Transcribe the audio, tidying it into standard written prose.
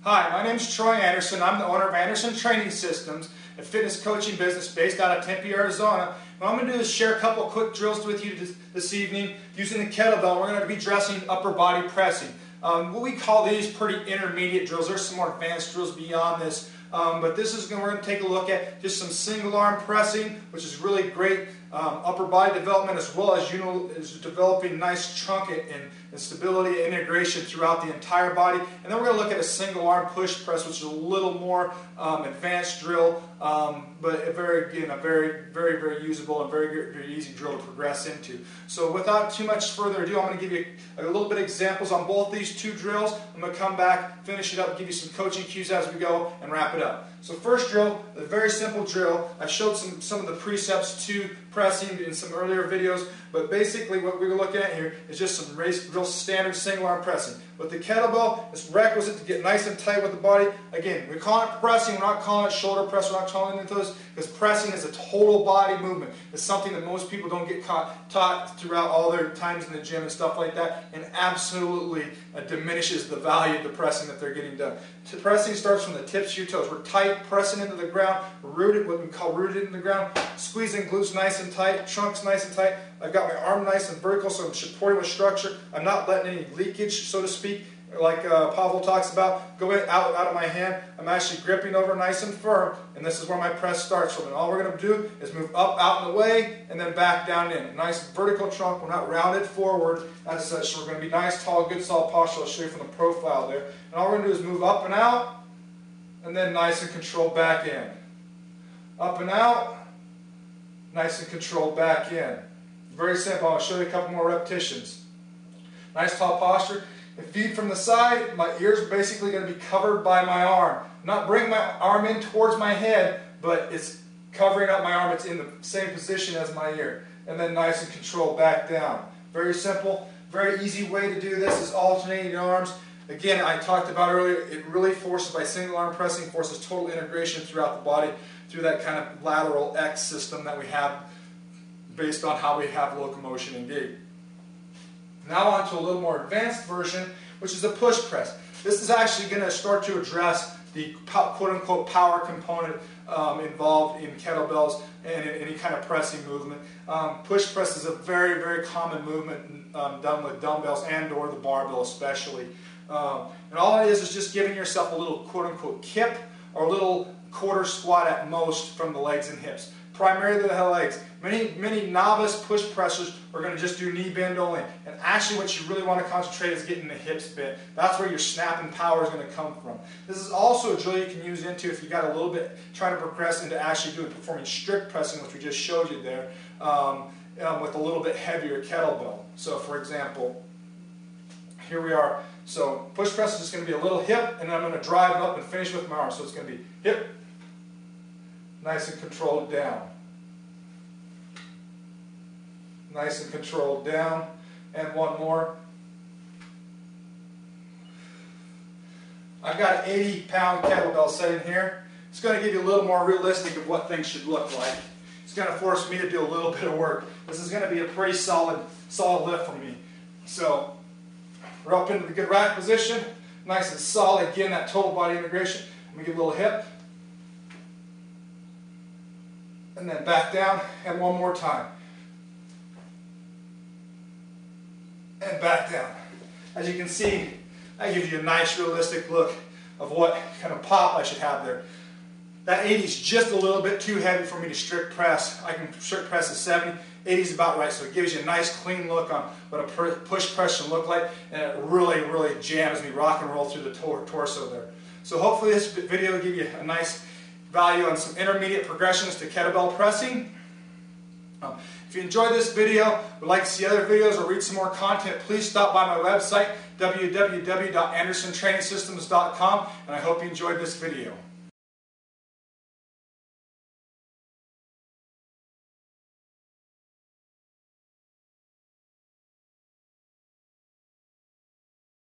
Hi, my name is Troy Anderson. I'm the owner of Anderson Training Systems, a fitness coaching business based out of Tempe, Arizona. What I'm going to do is share a couple of quick drills with you this evening using the kettlebell. We're going to be addressing upper body pressing. What we call these pretty intermediate drills. There's some more advanced drills beyond this. But this is we're going to take a look at just some single arm pressing, which is really great upper body development, as well as developing nice trunk and stability and integration throughout the entire body. And then we're going to look at a single arm push press, which is a little more advanced drill, but a very usable and very easy drill to progress into. So without too much further ado, I'm going to give you a little bit of examples on both these two drills. I'm going to come back, finish it up, give you some coaching cues as we go, and wrap it up. So first drill, a very simple drill. I've showed some of the precepts to pressing in some earlier videos, but basically what we're looking at here is just some real standard single arm pressing. With the kettlebell, it's requisite to get nice and tight with the body. Again, we call it pressing, we're not calling it shoulder press, we're not calling it those, because pressing is a total body movement. It's something that most people don't get taught throughout all their times in the gym and stuff like that, and absolutely diminishes the value of the pressing that they're getting done. Pressing starts from the tips of your toes. We're tight, pressing into the ground, rooted, what we call rooted in the ground, squeezing glutes nice and tight, trunks nice and tight. I've got my arm nice and vertical, so I'm supporting with structure. I'm not letting any leakage, so to speak, like Pavel talks about, go out of my hand. I'm actually gripping over nice and firm, and this is where my press starts from. And all we're going to do is move up, out and away, and then back down in. Nice vertical trunk. We're not rounded forward as such, so we're going to be nice, tall, good, solid posture. I'll show you from the profile there. And all we're going to do is move up and out, and then nice and controlled back in. Up and out, nice and controlled back in. Very simple. I'll show you a couple more repetitions. Nice, tall posture. If viewed from the side, my ears are basically going to be covered by my arm. I'm not bringing my arm in towards my head, but it's covering up my arm. It's in the same position as my ear. And then nice and controlled back down. Very simple. Very easy way to do this is alternating arms. Again, I talked about earlier, it really forces, by single arm pressing, forces total integration throughout the body through that kind of lateral X system that we have based on how we have locomotion and gait. Now on to a little more advanced version, which is a push press. This is actually going to start to address the quote-unquote power component involved in kettlebells and in any kind of pressing movement. Push press is a very common movement done with dumbbells and or the barbell especially. And all it is just giving yourself a little quote-unquote kip or a little quarter squat at most from the legs and hips. Primarily the legs. Many novice push pressers are going to just do knee bend only. And actually what you really want to concentrate is getting the hips bent. That's where your snap and power is going to come from. This is also a drill you can use into if you got a little bit trying to progress into actually performing strict pressing, which we just showed you there, with a little bit heavier kettlebell. So for example, here we are. So push press is just going to be a little hip, and then I'm going to drive it up and finish with my arm. So it's going to be hip, nice and controlled down. Nice and controlled down. And one more. I've got an 80-pound kettlebell sitting here. It's going to give you a little more realistic of what things should look like. It's going to force me to do a little bit of work. This is going to be a pretty solid lift for me. So we're up into the good rack position. Nice and solid. Again, that total body integration. I'm going to give a little hip. And then back down, and one more time. And back down. As you can see, that gives you a nice realistic look of what kind of pop I should have there. That 80 is just a little bit too heavy for me to strict press. I can strict press at 70. 80 is about right, so it gives you a nice clean look on what a push press should look like, and it really jams me rock and roll through the torso there. So hopefully this video will give you a nice value on some intermediate progressions to kettlebell pressing. If you enjoyed this video, would like to see other videos or read some more content, please stop by my website, www.andersontrainingsystems.com, and I hope you enjoyed this video.